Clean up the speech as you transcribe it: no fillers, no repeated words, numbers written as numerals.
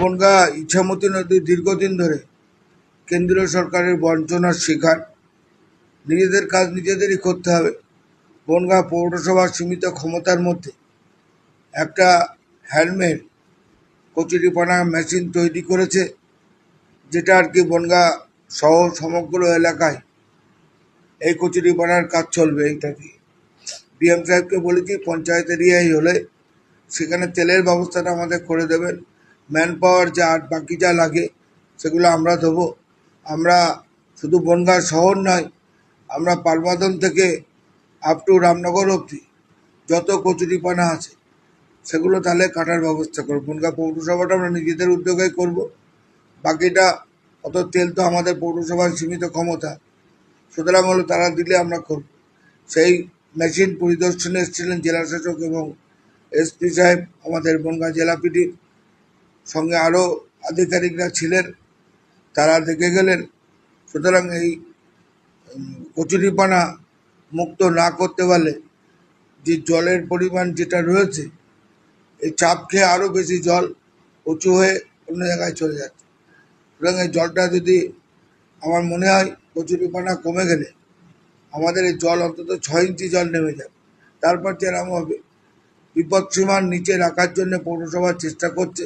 বনগাঁ ইছামতি নদী দীর্ঘদিন ধরে কেন্দ্রীয় সরকারের বঞ্চনার শিকার। নিজেদের কাজ নিজেদেরই করতে হবে। বনগাঁ পৌরসভার সীমিত ক্ষমতার মধ্যে একটা হ্যান্ডমেড কচুরিপানা মেশিন তৈরি করেছে, যেটা আর কি বনগাঁ সহ সমগ্র এলাকায় এই কচুরিপানার কাজ চলবে। এইটা দিয়ে বিএম সাহেবকে বলেছি পঞ্চায়েত এরিয়ায় হলে সেখানে তেলের ব্যবস্থাটা আমাদের করে দেবেন। ম্যান পাওয়ার যা আর বাকি যা লাগে সেগুলো আমরা দেবো। আমরা শুধু বনগাঁ শহর নয়, আমরা পালমাদন থেকে আপ টু রামনগর অবধি যত কচুরিপানা আছে সেগুলো তাহলে কাটার ব্যবস্থা করব। বনগাঁ পৌরসভাটা আমরা নিজেদের উদ্যোগে করব। বাকিটা অত তেল তো আমাদের পৌরসভার সীমিত ক্ষমতা, সুতরাং হলো তারা দিলে আমরা করব। সেই মেশিন পরিদর্শনে এসেছিলেন জেলাশাসক এবং এসপি সাহেব, আমাদের বনগাঁ জেলা পিডির সঙ্গে আরও আধিকারিকরা ছিলেন, তারা দেখে গেলেন। সুতরাং এই কচুরিপানা মুক্ত না করতে পারলে যে জলের পরিমাণ যেটা রয়েছে, এই চাপ খেয়ে আরও বেশি জল উঁচু হয়ে অন্য জায়গায় চলে যাচ্ছে। সুতরাং এই জলটা যদি, আমার মনে হয় কচুরিপানা কমে গেলে আমাদের এই জল অন্তত 6 ইঞ্চি জল নেমে যাবে, তারপর যেরকম হবে। বিপদসীমার নিচে রাখার জন্য পৌরসভা চেষ্টা করছে।